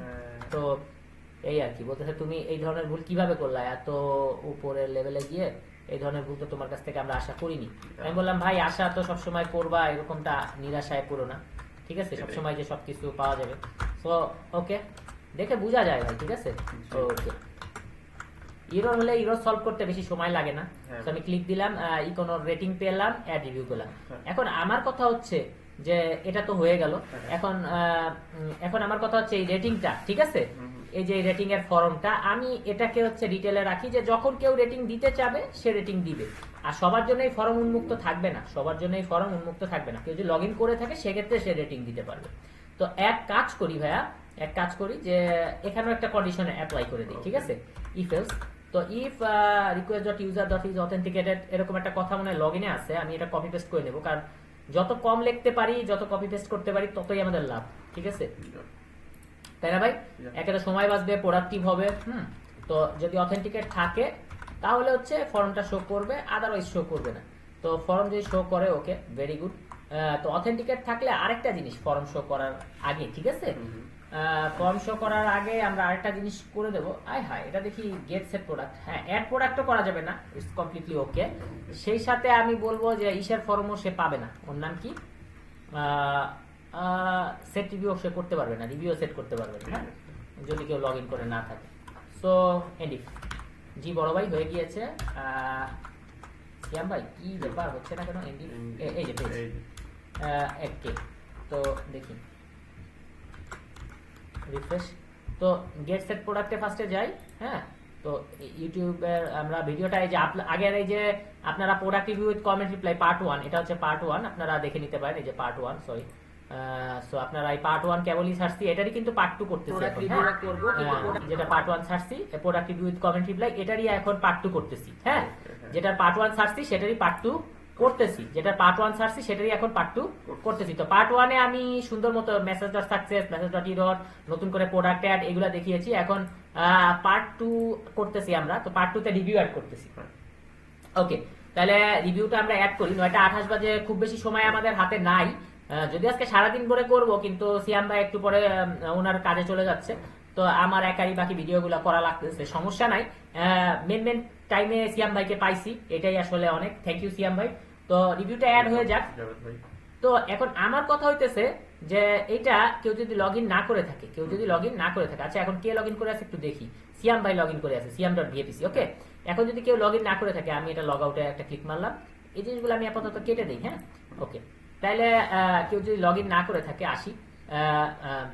তো এই আর কি বলতেছে, তুমি এই ধরনের ভুল কিভাবে করলা, এত উপরের লেভেলে গিয়ে এই ধরনের ভুল তো তোমার কাছ থেকে আমরা আশা করিনি। আমি বললাম, ভাই আশা তো সবসময় করবা, এরকমটা নিরাশায় পড়ো না, ঠিক আছে। সবসময় যে সবকিছু পাওয়া যাবে। তো ওকে, দেখে বোঝা যায় ভাই, ঠিক আছে। ওকে, এরর হলে এরর সলভ করতে বেশি সময় লাগে না। হ্যাঁ। তো আমি ক্লিক দিলাম, ইকোনো রেটিং পেলাম, অ্যাড রিভিউ পেলাম। হ্যাঁ। এখন আমার কথা হচ্ছে যে এটা তো হয়ে গেল, হ্যাঁ। এখন আমার কথা হচ্ছে এই রেটিংটা, ঠিক আছে, এই যে রেটিং এর ফর্মটা আমি এটাকে হচ্ছে ডিটেলে রাখি যে যখন কেউ রেটিং দিতে চাবে সে রেটিং দিবে। আর সবার জন্য এই ফর্ম উন্মুক্ত থাকবে না, সবার জন্য এই ফর্ম উন্মুক্ত থাকবে না। কেউ যদি লগ ইন করে থাকে সেক্ষেত্রে সে রেটিং দিতে পারবে। তো এক কাজ করি ভাইয়া, এক কাজ করি যে এখানেও একটা কন্ডিশনে অ্যাপ্লাই করে দিই, ঠিক আছে, ইফ এলস। তো ইফ request.user.is authenticated এরকম একটা কথা মনে হয় লগ ইনে আছে, আমি এটা কপি পেস্ট করে নেবো, কারণ যত কম লিখতে পারি, যত কপি পেস্ট করতে পারি, ততই আমাদের লাভ, ঠিক আছে, তাই না ভাই? একটা সময় বাঁচবে, প্রোডাক্টিভ হবে। তো যদি অথেন্টিকেট থাকে তাহলে হচ্ছে ফর্মটা শো করবে, আদারওয়াইজ শো করবে না। তো ফর্ম যদি শো করে, ওকে, ভেরি গুড। তো অথেন্টিকেট থাকলে আরেকটা জিনিস ফর্ম শো করার আগে, ঠিক আছে, ফর্ম শো করার আগে আমরা আরেকটা জিনিস করে দেবো। হায় এটা দেখি গেট সেট প্রোডাক্ট, হ্যাঁ অ্যাড প্রোডাক্টও করা যাবে না, ইটস কমপ্লিটলি ওকে। সেই সাথে আমি বলবো যে ইসের ফর্মও সে পাবে না, ওর নাম কি, সেট রিভিউ সে করতে পারবে না, রিভিউ সেট করতে পারবে না, হ্যাঁ, যদি কেউ লগ ইন করে না থাকে। সো এন্ডিফ জি বড় ভাই হয়ে গিয়েছে। শ্যাম ভাই কি ব্যাপার হচ্ছে না কেন? এন্ডিফ এই যে পেজ এককে, তো দেখি রিফ্রেশ। তো গেট সেট প্রোডাক্টে ফার্স্টে যাই, হ্যাঁ। তো ইউটিউবের আমরা ভিডিওটা এই যে আগের এই যে আপনারা product review with comment reply part 1, এটা হচ্ছে পার্ট 1, আপনারা দেখে নিতে পারেন, এই যে পার্ট 1, সরি। সো আপনারা এই পার্ট 1 কেবলই ছাড়ছি, এটারই কিন্তু পার্ট 2 করতেছি এখন, হ্যাঁ, যেটা পার্ট 1 ছাড়ছি product review with comment reply, এটারই এখন পার্ট 2 করতেছি, হ্যাঁ। যেটা পার্ট 1 ছাড়ছি সেটারই পার্ট 2 করতেছি, যেটা পার্ট 1 ছাড়ছি সেটারই এখন পার্ট 2 করতেছি। তো পার্ট 1 এ আমি সুন্দর মতো message dot success, message dot error, নতুন করে প্রোডাক্ট অ্যাড এগুলা দেখিয়েছি। এখন পার্ট 2 করতেছি আমরা, তো পার্ট 2 তে রিভিউ অ্যাড করতেছি। ওকে, তাহলে রিভিউটা আমরা অ্যাড করি। 9:28 বাজে, খুব বেশি সময় আমাদের হাতে নাই, যদি আজকে সারাদিন ধরে করব, কিন্তু সিয়াম ভাই একটু পরে ওনার কাজে চলে যাচ্ছে, তো আমার একাই বাকি ভিডিওগুলো করা লাগতেছে, সমস্যা নাই। মেন টাইমে সিয়াম ভাইকে পাইছি, এটাই আসলে অনেক, থ্যাংক ইউ সিয়াম ভাই। তো রিভিউটা অ্যাড হয়ে যাক। তো এখন আমার কথা হইতেছে যে এইটা কেউ যদি লগ ইন না করে থাকে, কেউ যদি লগ ইন না করে থাকে, আচ্ছা এখন কে লগ ইন করে আছে একটু দেখি, সিয়াম ভাই লগ ইন করে আছে, siam.vapc, ওকে। এখন যদি কেউ লগ ইন না করে থাকে, আমি এটা লগ আউটে একটা ক্লিক মারলাম, এই জিনিসগুলো আমি আপাতত কেটে দিই, হ্যাঁ, ওকে। তাহলে কেউ যদি লগ ইন না করে থাকে, আসি,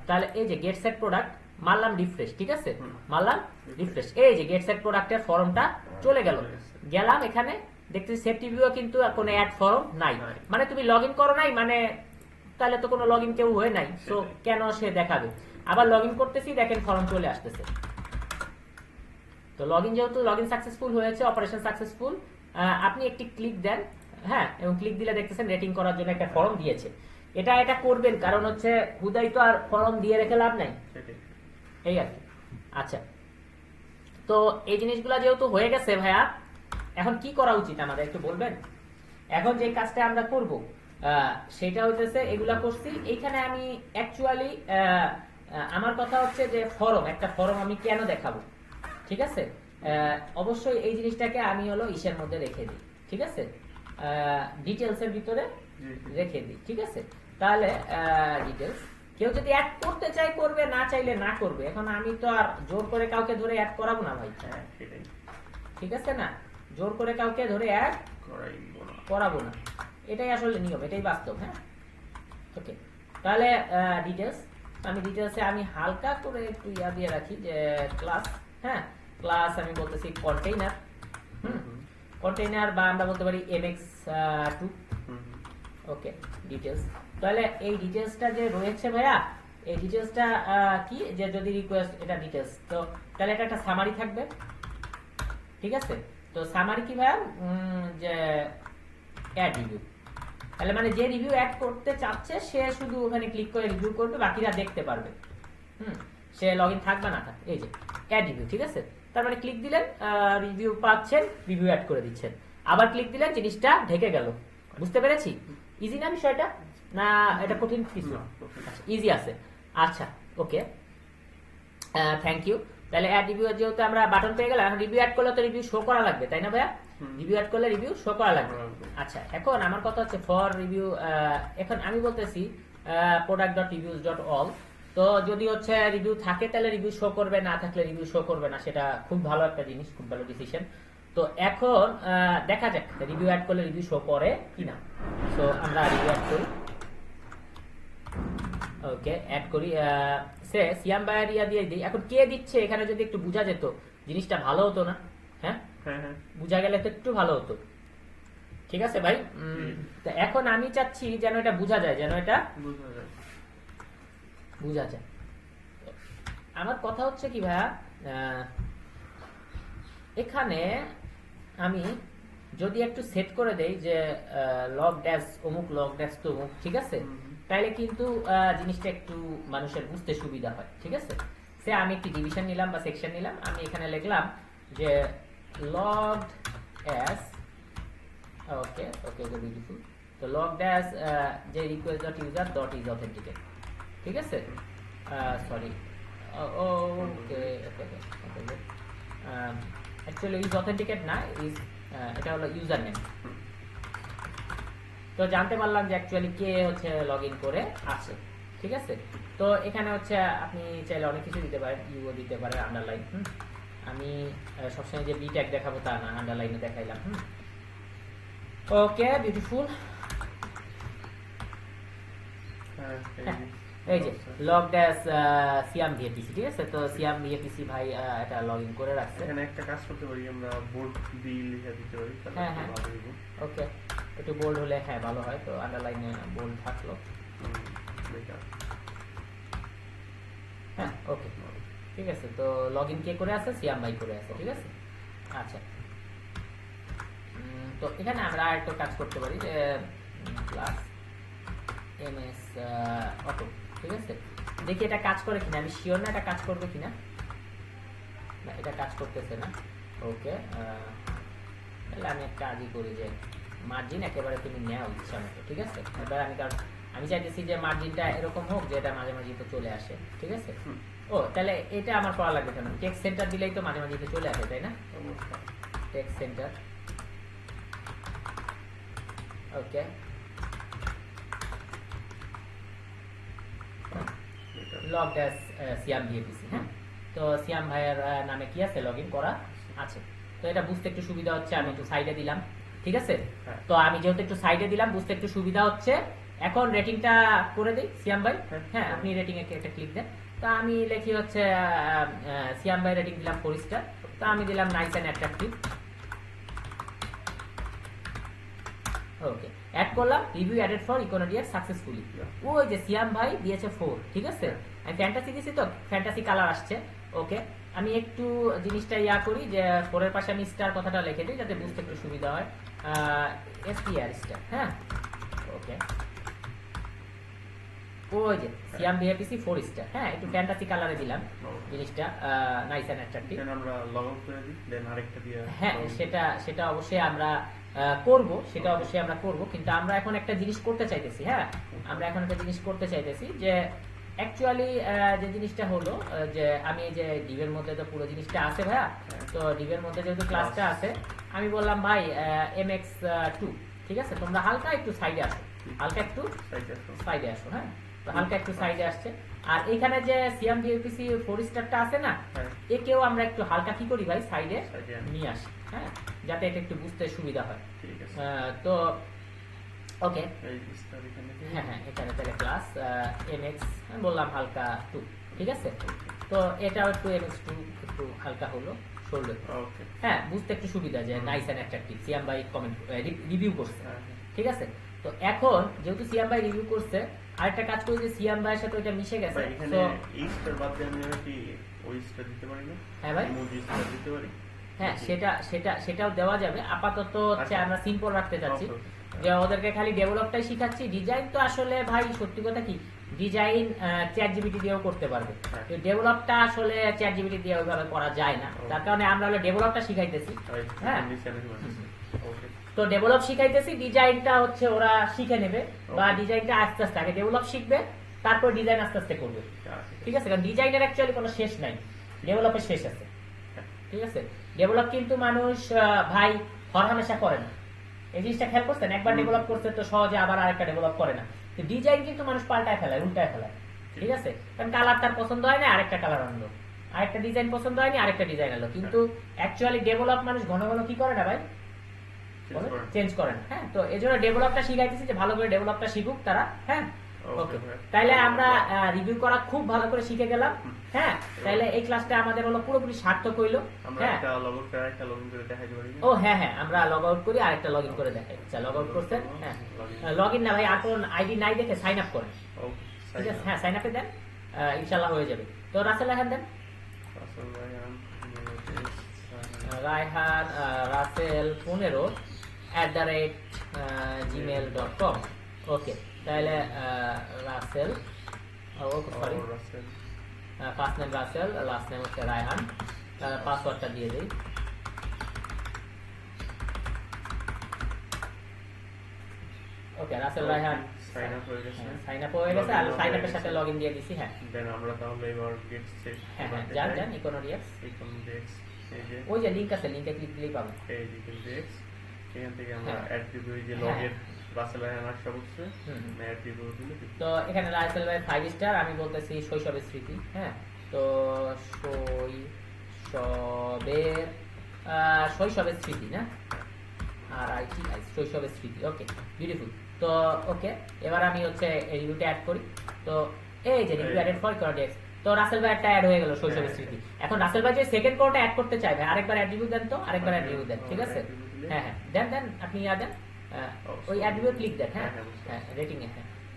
তাহলে এই যে গেট সেট প্রোডাক্ট মারলাম, রিফ্রেশ, ঠিক আছে, মারলাম রিফ্রেশ, এই যে গেট সেট প্রোডাক্টের ফর্মটা চলে গেল। গেলাম এখানে দেখতেছি সেট রিভিউ কিন্তু কোনো অ্যাড ফর্ম নাই, মানে তুমি লগ ইন করো নাই, মানে তাহলে তো কোনো লগ ইন কেউ হয়ে নাই, সো কেন সে দেখাবে? আবার লগ ইন করতেছি, দেখেন ফর্ম চলে আসতেছে। তো লগ ইন, যেহেতু লগ ইন সাকসেসফুল হয়েছে, অপারেশন সাকসেসফুল, আপনি একটি ক্লিক দেন, হ্যাঁ, এবং ক্লিক দিলে দেখতেছেন রেটিং করার জন্য একটা ফর্ম দিয়েছে। এটা করবেন, কারণ হচ্ছে হুদাই তো আর ফর্ম দিয়ে রেখে লাভ নাই, এই আর কি। আচ্ছা, তো এই জিনিসগুলো যেহেতু হয়ে গেছে ভাইয়া, এখন কি করা উচিত আমাদের একটু বলবেন? এখন যে কাজটা আমরা করব সেটা হইতেছে, এগুলা করছি এইখানে আমি অ্যাকচুয়ালি, আমার কথা হচ্ছে যে একটা ফর্ম আমি কেন দেখাবো, ঠিক আছে, অবশ্যই এই জিনিসটাকে আমি হলো ইসের মধ্যে রেখে দিই, ঠিক আছে, ডিটেলস এর ভিতরে রেখে দিই, ঠিক আছে। তাহলে ডিটেলস, কেউ যদি অ্যাড করতে চাই করবে, না চাইলে না করবে। এখন আমি তো আর জোর করে কাউকে ধরে অ্যাড করাবো না ভাই, ঠিক আছে না, জোর করে কাউকে ধরে অ্যাড করাবো না, এটাই আসলে নিয়ম, এটাই বাস্তব, হ্যাঁ, ওকে। তাহলে ডিটেলস, আমি ডিটেলসে আমি হালকা করে একটু ইয়া দিয়ে রাখি যে ক্লাস, হ্যাঁ, ক্লাস আমি বলতেছি কন্টেইনার, কন্টেইনার, বা আমরা বলতে পারি mx2, ওকে, ডিটেলস। তাহলে এই ডিটেলসটা যে রয়েছে ভাইয়া, এই ডিটেলসটা কি, যে যদি রিকোয়েস্ট, এটা ডিটেলস, তো তাহলে এটা একটা সামারি থাকবে, ঠিক আছে। তো সামারি কি ভাইয়া, যে অ্যাড রিভিউ, তাহলে মানে যে রিভিউ অ্যাড করতে চাচ্ছে সে শুধু ওখানে ক্লিক করে রিভিউ করবে, বাকিরা দেখতে পারবে, সে লগ ইন থাকবে না থাকবে, এই যে অ্যাড রিভিউ, ঠিক আছে। তার মানে ক্লিক দিলেন, রিভিউ পাচ্ছেন, রিভিউ অ্যাড করে দিচ্ছেন, আবার ক্লিক দিলেন, জিনিসটা ঢেকে গেল। বুঝতে পেরেছি? ইজি না বিষয়টা, না এটা কঠিন কিছু? ইজি আছে, আচ্ছা, ওকে, থ্যাংক ইউ। তাহলে অ্যাড রিভিউ, যেহেতু আমরা বাটন পেয়ে গেলাম, এখন রিভিউ অ্যাড করলে তো রিভিউ শো করা লাগবে, তাই না ভাইয়া? রিভিউ অ্যাড করলে রিভিউ শো করা লাগবে। আচ্ছা, এখন আমার কথা হচ্ছে ফর রিভিউ, এখন আমি বলতেছি product.reviews.all, তো তো যদি হচ্ছে রিভিউ থাকে তাহলে রিভিউ শো করবে, না থাকলে রিভিউ শো করবে না, সেটা খুব ভালো একটা জিনিস, খুব ভালো ডিসিশন। তো এখন দেখা যাক রিভিউ অ্যাড করলে রিভিউ শো করে কিনা। সো আমরা রিভিউ অ্যাড করি, ওকে অ্যাড করি, সে সিয়াম ভাইয়ের ইয়া দিয়ে দিই। এখন কে দিচ্ছে এখানে যদি একটু বোঝা যেত জিনিসটা ভালো হতো না? হ্যাঁ হ্যাঁ হ্যাঁ বুঝা গেলে তো একটু ভালো হতো। ঠিক আছে ভাই, তো এখন আমি চাচ্ছি যেন এটা বোঝা যায়, যেন এটা বুঝা যায়। বোঝা যায়। আমার কথা হচ্ছে কি ভাইয়া, এখানে আমি যদি একটু সেট করে দেই যে লগ ড্যাশ অমুক, লগ ড্যাশ তো অমুক, ঠিক আছে, তাইলে কিন্তু জিনিসটা একটু মানুষের বুঝতে সুবিধা হয়। ঠিক আছে, সে আমি একটি ডিভিশন নিলাম বা সেকশন নিলাম, আমি এখানে লিখলাম যে লগ অ্যাস, ওকে ওকে ওকে বিউটিফুল। তো লগ ড্যাশ যে request dot user dot is authenticate, ঠিক আছে, sorry okay okay okay, actually is authenticate না, ইজ এটা হলো ইউজার নেম। তো জানতে পারলাম যে অ্যাকচুয়ালি কে হচ্ছে লগ ইন করে আছে। ঠিক আছে, তো এখানে হচ্ছে আপনি চাইলে অনেক কিছু দিতে পারেন, ইউও দিতে পারেন, আন্ডারলাইন। আমি সবসময় যে বি ট্যাগ দেখাবো তা না, আন্ডারলাইনে দেখাইলাম। Okay beautiful. এই যে লগ ড্যাশ সিয়াম ভিএপিসি, ঠিক আছে, তো সিয়াম ভিএপিসি ভাই এটা লগ ইন করে রাখছে। এখানে একটা কাজ করতে পারি, আমরা বোল্ড বি লিখে দিতে পারি, তাহলে হ্যাঁ, হ্যাঁ। ভালো হবে। ওকে, একটু বোল্ড হলে হ্যাঁ ভালো হয়, তো আন্ডারলাইনে বোল্ড থাকলো। বেটার। হ্যাঁ ওকে ঠিক আছে, তো লগ ইন কে করে আছে? সিয়াম ভাই করে আছে। ঠিক আছে, আচ্ছা, তো এখানে আমরা একটা কাজ করতে পারি যে প্লাস এমএস অটো, ঠিক আছে, দেখি এটা কাজ করে কিনা, আমি শিওর না এটা কাজ করবে কিনা। না, এটা কাজ করতেছে না। ওকে, তাহলে আমি একটা কাজই করি যে মার্জিন একেবারে তুমি নেও ইচ্ছা মতো। ঠিক আছে, এবার আমি চাইতেছি যে মার্জিনটা এরকম হোক যে এটা মাঝে মাঝে তো চলে আসে। ঠিক আছে, ও তাহলে এটা আমার করা লাগবে কেন? টেক্সট সেন্টার দিলেই তো মাঝে মাঝে তো চলে আসে, তাই না? টেক্সট সেন্টার, ওকে, লগ ড্যাশ সিয়াম ভিএপিসি। হ্যাঁ, তো সিয়াম ভাইয়ের নামে কি আছে, লগ ইন করা আছে। তো এটা বুঝতে একটু সুবিধা হচ্ছে, আমি একটু সাইডে দিলাম। ঠিক আছে, তো আমি যেহেতু একটু সাইডে দিলাম, বুঝতে একটু সুবিধা হচ্ছে। এখন রেটিংটা করে দিই সিয়াম ভাই। হ্যাঁ, আপনি রেটিং এ একটা ক্লিক দেন। তো আমি লিখি হচ্ছে সিয়াম ভাই রেটিং দিলাম 4 স্টার। তো আমি দিলাম nice and attractive. Okay, add করলাম রিভিউ অ্যাডেড ফর ইকোনডিয়ার সাকসেসফুলি। ওই যে সিয়াম ভাই দিয়েছে 4। ঠিক আছে, আমি ফ্যান্টাসি দিয়েছি তো ফ্যান্টাসি কালার আসছে। ওকে, আমি একটু জিনিসটা ইয়া করি যে 4 এর পাশে আমি স্টার কথাটা লিখে দিই যাতে বুঝতে একটু সুবিধা হয়। STR star. হ্যাঁ, ওকে, ওই যে সিয়াম ভিএপিসি 4 স্টার। হ্যাঁ, একটু ফ্যান্টাসি কালারে দিলাম জিনিসটা, নাইস এন্ড অ্যাট্রাকটিভ। আমরা লগ আউট করে দিই, দেন আরেকটা দিয়ে। হ্যাঁ, সেটা অবশ্যই আমরা করব, সেটা অবশ্যই আমরা করব, কিন্তু আমরা এখন একটা জিনিস করতে চাইতেছি। হ্যাঁ, আমরা এখন একটা জিনিস করতে চাইতেছি যে অ্যাকচুয়ালি যে জিনিসটা হলো যে আমি এই যে ডিভের মধ্যে তো পুরো জিনিসটা আছে ভাইয়া, তো ডিভের মধ্যে যেহেতু ক্লাসটা আছে, আমি বললাম ভাই mx2, ঠিক আছে, তোমরা হালকা একটু সাইডে আসো, হালকা একটু সাইডে আসো। হ্যাঁ, তো হালকা একটু সাইডে আসছে। আর এখানে যে সিএম ভিএপিসি 4 স্টারটা আছে না, একেও আমরা একটু হালকা কি করি ভাই, সাইডে নিয়ে আসি। হ্যাঁ, যাতে এটা একটু বুঝতে সুবিধা হয়। তো ওকে, হ্যাঁ হ্যাঁ, এখানে তাহলে ক্লাস mx বললাম হালকা 2। ঠিক আছে, তো এটাও একটু mx2 একটু হালকা হলো, সরলো। হ্যাঁ, বুঝতে একটু সুবিধা যে নাইস এন্ড অ্যাট্রাকটিভ। সিয়াম ভাই কমেন্ট রিভিউ করছে। ঠিক আছে, তো এখন যেহেতু সিয়াম ভাই রিভিউ করছে, আরেকটা কাজ করি যে সিয়াম ভাইয়ের সাথে ওইটা মিশে গেছে। তো এই স্টার বাদ দিয়ে আমি কি ওই স্টার দিতে পারি না? হ্যাঁ ভাই, ইমোজি স্টার দিতে পারি। হ্যাঁ, সেটাও দেওয়া যাবে। আপাতত হচ্ছে আমরা সিম্পল রাখতে চাচ্ছি, যে ওদেরকে খালি ডেভেলপটাই শিখাচ্ছি। ডিজাইন তো আসলে ভাই সত্যি কথা কি, ডিজাইন চ্যাট জিপিটি দিয়েও করতে পারবে, ডেভেলপটা আসলে চ্যাট জিপিটি দিয়ে ওইভাবে করা যায় না। তার কারণে আমরা হলো ডেভেলপটা শিখাইতেছি। হ্যাঁ, তো ডেভেলপ শিখাইতেছি, ডিজাইনটা হচ্ছে ওরা শিখে নেবে, বা ডিজাইনটা আস্তে আস্তে আগে ডেভেলপ শিখবে, তারপর ডিজাইন আস্তে আস্তে করবে। ঠিক আছে, কারণ ডিজাইনের অ্যাকচুয়ালি কোনো শেষ নাই, ডেভেলপের শেষ আছে। ঠিক আছে, ডেভেলপ কিন্তু মানুষ ভাই হরহামেশা করে না। এই জিনিসটা খেয়াল করছেন, একবার ডেভেলপ করছে তো সহজে আবার আরেকটা ডেভেলপ করে না। ডিজাইন কিন্তু মানুষ পাল্টায় ফেলায়, উল্টায় ফেলায়। ঠিক আছে, কারণ কালার তার পছন্দ হয় না, আরেকটা কালার আনলো, আরেকটা ডিজাইন পছন্দ হয়নি, আরেকটা ডিজাইন আনলো। কিন্তু অ্যাকচুয়ালি ডেভেলপ মানুষ ঘন ঘন কি করে না ভাই, চেঞ্জ করেন। হ্যাঁ, তো এই জন্য ডেভেলপটা শিখাইতেছি যে ভালো করে ডেভেলপটা শিখুক তারা। হ্যাঁ, ওকে, তাইলে আমরা রিভিউ করা খুব ভালো করে শিখে গেলাম। হ্যাঁ, তাইলে এই ক্লাসটা আমাদের হলো পুরোপুরি সার্থক হইলো। হ্যাঁ, ও হ্যাঁ হ্যাঁ, আমরা লগ আউট করি, আরেকটা লগ ইন করে দেখাই। আচ্ছা, লগ আউট করছেন? হ্যাঁ, লগ ইন না ভাই, আর কোন আইডি নাই দেখে সাইন আপ করেন। ঠিক আছে, হ্যাঁ সাইন আপে দেন, ইনশাআল্লাহ হয়ে যাবে। তো রাসেল রায়হান দেন, রায়হান রাসেল 15@gmail.com। ওকে, তাহলে Rasel, sorry, first name Rasel, last name হচ্ছে রায়হান, পাসওয়ার্ডটা দিয়ে দিই। Okay, Rasel Raihan sign up হয়ে গেছে, আর সাইন আপের সাথে লগইন দিয়ে দিছি। হ্যাঁ, দেন আমরা তাহলে এবার গেট সেট, হ্যাঁ হ্যাঁ, যান ইকোনোডিক্স, এই যে ওই যে লিংক আছে, লিংকে ক্লিক দিলেই পাবেন। এই যে ইকোনোডিক্স, এখান থেকে আমরা অ্যাড দিব, এই যে লগইন রাসেল রায়হান আসছে বলছে, অ্যাড দিব দিলে। তো এখানে রাসেল ভাই 5 স্টার, আমি বলতেছি শৈশবের স্মৃতি। হ্যাঁ, তো শৈশবের স্মৃতি না, আর আইটি শৈশবের স্মৃতি। ওকে, বিউটিফুল। তো ওকে, এবার আমি হচ্ছে রিভিউটা অ্যাড করি। তো এই যে রিভিউ অ্যাডেড ফর ইকোনোডিক্স, তো রাসেল ভাই একটা অ্যাড হয়ে গেল শৈশবের স্মৃতি। এখন রাসেল ভাই যে সেকেন্ড কোডটা অ্যাড করতে চাই ভাই, আরেকবার অ্যাড রিভিউ দেন, তো আরেকবার অ্যাড রিভিউ দেন। ঠিক আছে, হ্যাঁ হ্যাঁ, দেন আপনি দেন, ওই অ্যাড রিভিউ ক্লিক দেন। হ্যাঁ হ্যাঁ, রেটিং এ।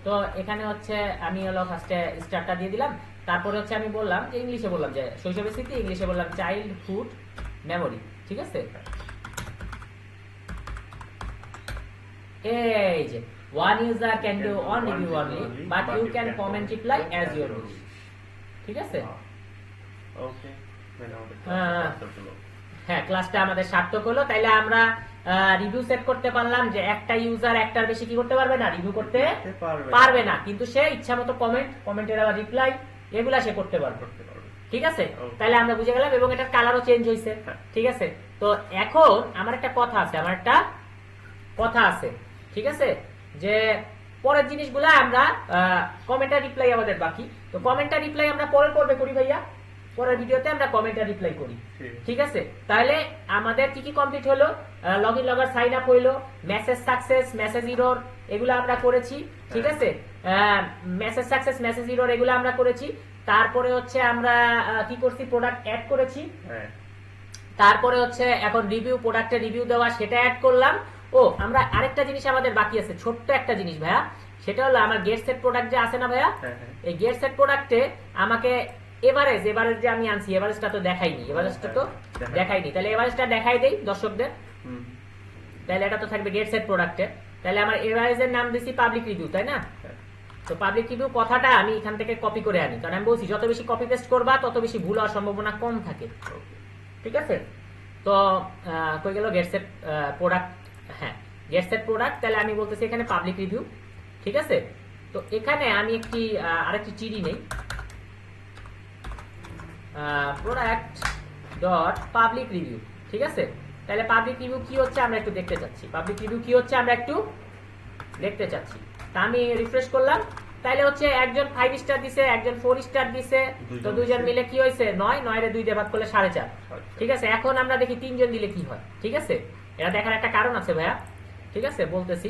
তো এখানে হচ্ছে আমি হলো ফার্স্টে স্টারটা দিয়ে দিলাম, তারপরে হচ্ছে আমি বললাম যে ইংলিশে বললাম যে শৈশবের স্মৃতি, ইংলিশে বললাম চাইল্ডহুড মেমোরি। ঠিক আছে, এই যে one user can do one review only, but you can comment reply as your wish. ঠিক আছে, ওকে, হ্যাঁ, ক্লাসটা আমাদের সার্থক হলো। তাইলে আমরা রিভিউ সেট করতে পারলাম যে একটা ইউজার একটার বেশি কি করতে পারবে না, রিভিউ করতে পারবে না, কিন্তু সে ইচ্ছা মতো কমেন্টের আবার রিপ্লাই এগুলা সে করতে পারবে। ঠিক আছে, তাহলে আমরা বুঝে গেলাম, এবং এটার কালারও চেঞ্জ হয়েছে। ঠিক আছে, তো এখন আমার একটা কথা আছে, ঠিক আছে, যে পরের জিনিসগুলো আমরা কমেন্টার রিপ্লাই আমাদের বাকি, তো কমেন্টার রিপ্লাই আমরা পরের পর্বে করি ভাইয়া, পরের ভিডিওতে আমরা কমেন্টার রিপ্লাই করি। ঠিক আছে, তাহলে আমাদের কি কি কমপ্লিট হলো, লগইন লগার সাইন আপ হইলো, মেসেজ সাকসেস, মেসেজ এরর এগুলো আমরা করেছি। ঠিক আছে, মেসেজ সাকসেস, মেসেজ এরর এগুলো আমরা করেছি। তারপরে হচ্ছে আমরা কি করছি, প্রোডাক্ট অ্যাড করেছি। তারপরে হচ্ছে এখন রিভিউ, প্রোডাক্টের রিভিউ দেওয়া, সেটা অ্যাড করলাম। ও, আমরা আরেকটা জিনিস আমাদের বাকি আছে, ছোট্ট একটা জিনিস ভাইয়া, সেটা হলো আমার গেট সেট প্রোডাক্ট যে আছে না ভাইয়া, এই গেট সেট প্রোডাক্টে আমাকে এভারেজ যে আমি আনছি, এভারেজটা তো দেখাইনি, তাহলে এভারেজটা দেখাই দেই দর্শকদের। তাহলে এটা তো থাকবে গেট সেট প্রোডাক্টে, তাহলে আমার এভারেজের নাম দিছি পাবলিক রিভিউ, তাই না? তো পাবলিক রিভিউ কথাটা আমি এখান থেকে কপি করে আনি, কারণ আমি বলছি যত বেশি কপি পেস্ট করবা তত বেশি ভুল হওয়ার সম্ভাবনা কম থাকে। ঠিক আছে, তো কই গেল গেট সেট প্রোডাক্ট, হ্যাঁ গেট সেট প্রোডাক্ট, তাহলে আমি বলতেছি এখানে পাবলিক রিভিউ। ঠিক আছে, তো এখানে আমি আরেকটি চিডি নেই, প্রোডাক্ট ডট পাবলিক রিভিউ। ঠিক আছে, তাহলে পাবলিক রিভিউ কি হচ্ছে আমরা একটু দেখতে চাচ্ছি, তা আমি রিফ্রেশ করলাম, তাহলে হচ্ছে একজন 5 স্টার দিছে, একজন 4 স্টার দিছে, তো দুইজন মিলে কি হয়েছে 9 রে 2 দিয়ে ভাগ করলে 4.5। ঠিক আছে, এখন আমরা দেখি 3 জন দিলে কি হয়। ঠিক আছে, এটা দেখার একটা কারণ আছে ভাইয়া। ঠিক আছে, বলতেছি,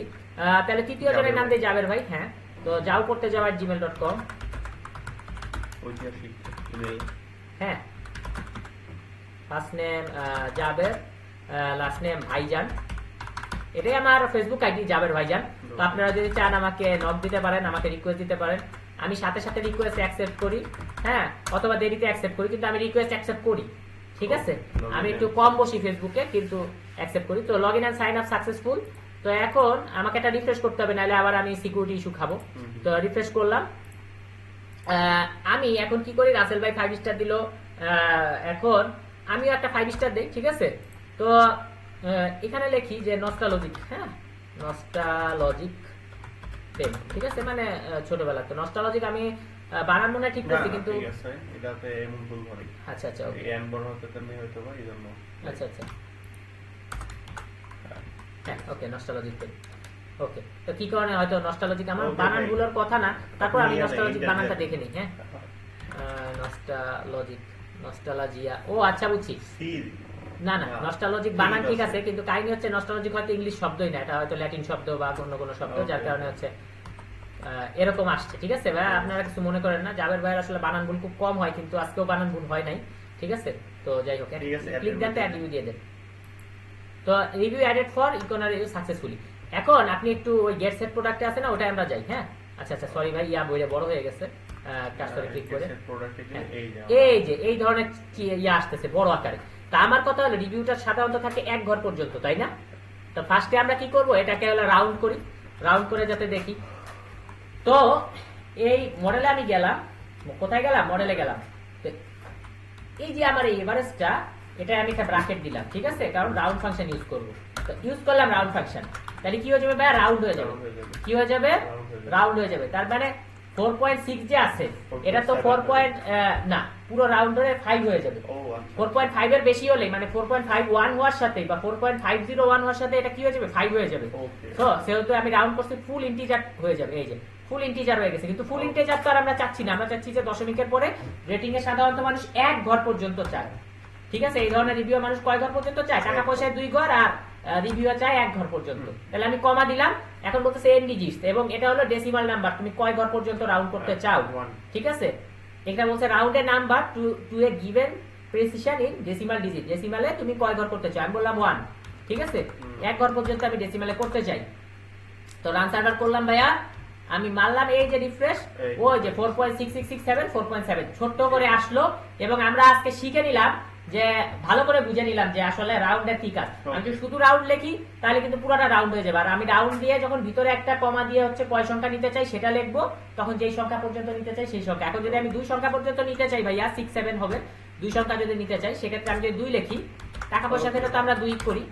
তাহলে তৃতীয় জনের নাম দিয়ে জাবের ভাই। হ্যাঁ, তো যাও করতে যাও @gmail.com। হ্যাঁ, first name Jaber, last name Bhaijan, এটাই আমার ফেসবুক আইডি জাবের ভাইজান। তো আপনারা যদি চান আমাকে নক দিতে পারেন, আমাকে রিকোয়েস্ট দিতে পারেন, আমি সাথে সাথে রিকোয়েস্ট অ্যাকসেপ্ট করি। হ্যাঁ, অথবা দেরিতে অ্যাকসেপ্ট করি, কিন্তু আমি রিকোয়েস্ট অ্যাকসেপ্ট করি। ঠিক আছে, আমি একটু কম বসি ফেসবুকে, কিন্তু অ্যাকসেপ্ট করি। তো login and sign up successful. তো এখন আমাকে একটা রিফ্রেশ করতে হবে, নাহলে আবার আমি সিকিউরিটি ইস্যু খাবো। তো রিফ্রেশ করলাম। আমি এখন কি করি, রাসেল ভাই 5 স্টার দিল, এখন আমিও একটা 5 স্টার দেই। ঠিক আছে, তো এখানে লিখি যে নস্টালজিক। হ্যাঁ, নস্টালজিক পেন। ঠিক আছে, মানে ছোটবেলা, তো নস্টালজিক আমি বানান মনে ঠিক করছি, কিন্তু এটাতে এমন ভুল করে। আচ্ছা আচ্ছা, ওকে, এম বড় হতে তো নেই হয়তো বা এইজন্য। আচ্ছা আচ্ছা, হ্যাঁ ওকে, নস্টালজিক পেন। ওকে, তো কি কারণে হয়তো নস্টালজিক, আমার Okay, বানানগুলোর কথা না, তারপর আমি আপনি নস্টালজিক জানেন, বানানটা ইন্টারনেট। দেখে নিই। হ্যাঁ, নস্টালজিক, নস্টালজিয়া, ও আচ্ছা বুঝছি। সি না না, নস্টালজিক বানান ঠিক ঠিক আছে। আছে, কিন্তু কাহিনী হচ্ছে নস্টালজিক হয়তো ইংলিশ শব্দই না, এটা হয়তো ল্যাটিন শব্দ বা অন্য কোনো শব্দ, যার Okay. কারণে হচ্ছে এরকম আসছে। ঠিক আছে ভাই, আপনারা কিছু মনে করেন না, জাবের ভাইয়ের আসলে বানান ভুল খুব কম হয়, কিন্তু আজকেও বানান ভুল হয় নাই। ঠিক আছে, তো যাই হোক, ঠিক আছে, ক্লিক দেন তো add অ্যাড রিভিউ দিয়ে দেন। তো রিভিউ অ্যাডেড ফর ইকোনারি রিভিউ সাকসেসফুলি। এখন আপনি একটু ওই গেট সেট প্রোডাক্টে আছে না, ওটাই আমরা যাই। হ্যাঁ, আচ্ছা আচ্ছা, সরি ভাই, বইটা বড় হয়ে গেছে, কাজটা ক্লিক করে। প্রোডাক্টে হ্যাঁ, এই যে এই যে এই ধরনের আসতেছে বড় আকারে। তা আমার কথা হলো রিভিউটা সাধারণত থাকে এক ঘর পর্যন্ত, তাই না? তো ফার্স্টে আমরা কি করব, এটাকে হলো রাউন্ড করি, রাউন্ড করে যাতে দেখি। তো এই মডেলে আমি গেলাম, কোথায় গেলাম, মডেলে গেলাম। তো এই যে আমার এই এভারেজটা, এটা আমি একটা ব্র্যাকেট দিলাম, ঠিক আছে, কারণ রাউন্ড ফাংশন ইউজ করব। তো ইউজ করলাম রাউন্ড ফাংশন, তাহলে কি হয়ে যাবে ভাই, রাউন্ড হয়ে যাবে। Round হয়ে যাবে। কি হয়ে যাবে, Round হয়ে যাবে। রাউন্ড হয়ে যাবে। তার মানে 4.6 যে আছে, এটা তো 4.7 4 পয়েন্ট না, পুরো রাউন্ড ধরে 5 হয়ে যাবে। ও আচ্ছা 4.5 এর বেশি হলে, মানে 4.51 হওয়ার সাথে বা 4.501 হওয়ার সাথে এটা কি হয়ে যাবে, 5 হয়ে যাবে। ওকে তো সেহেতু আমি রাউন্ড করছি, ফুল ইন্টিজার হয়ে যাবে। এই যে ফুল ইন্টিজার হয়ে গেছে, কিন্তু ফুল ইন্টিজার তো আর আমরা চাচ্ছি না, আমরা চাচ্ছি যে দশমিকের পরে রেটিং এ সাধারণত মানুষ এক ঘর পর্যন্ত চায়। ঠিক আছে, এই ধরনের রিভিউ মানুষ কয় ঘর পর্যন্ত চায়, টাকা পয়সায় 2 ঘর, আর রিভিউ চায় 1 ঘর পর্যন্ত। তাহলে আমি কমা দিলাম, এখন বলতেছে এন ডিজিটস, এবং এটা হলো ডেসিমাল নাম্বার, তুমি কয় ঘর পর্যন্ত রাউন্ড করতে চাও। One. ঠিক আছে, এটা বলছে রাউন্ডের number to a given precision in decimal digit, ডেসিমালে তুমি কয় ঘর করতে চাও, আমি বললাম 1। ঠিক আছে, 1 ঘর পর্যন্ত আমি ডেসিমালে করতে চাই। তো রান সার্ভার করলাম ভাইয়া, আমি মারলাম, এই যে রিফ্রেশ, এই। ওই যে 4.6667 4.7 ছোট্ট করে আসলো। এবং আমরা আজকে শিখে নিলাম যে, ভালো করে বুঝে নিলাম যে আসলে রাউন্ডের কি কাজ। আমি যদি শুধু রাউন্ড লিখি তাহলে কিন্তু পুরোটা রাউন্ড হয়ে যাবে, আর আমি রাউন্ড দিয়ে যখন ভিতরে একটা কমা দিয়ে হচ্ছে কয় সংখ্যা নিতে চাই সেটা লিখবো, তখন যেই সংখ্যা পর্যন্ত নিতে চাই সেই সংখ্যা। এখন যদি আমি 2 সংখ্যা পর্যন্ত নিতে চাই ভাইয়া, 6 7 হবে, 2 সংখ্যা যদি নিতে চাই, সেক্ষেত্রে আমি যদি 2 লিখি, টাকা পয়সা থেকে তো আমরা 2 করি,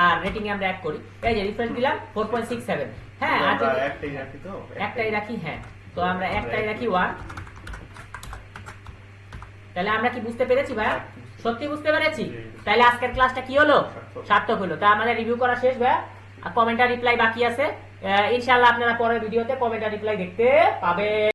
আর রেটিং এ আমরা 1 করি। এই যে রিফ্রেশ দিলাম 4.67। হ্যাঁ, আর আমরা যদি একটাই রাখি তো একটাই রাখি, হ্যাঁ, তো আমরা একটাই রাখি 1। তাহলে আমরা কি বুঝতে পেরেছি ভাইয়া, সত্যি বুঝতে পেরেছি? জি। তাহলে আজকের ক্লাসটা কি হলো, সার্থক। সার্থক হলো। তা আমাদের রিভিউ করা শেষ ভাইয়া, আর কমেন্ট আর রিপ্লাই বাকি আছে। ইনশাআল্লাহ আপনারা পরের ভিডিওতে কমেন্ট আর রিপ্লাই দেখতে পাবেন।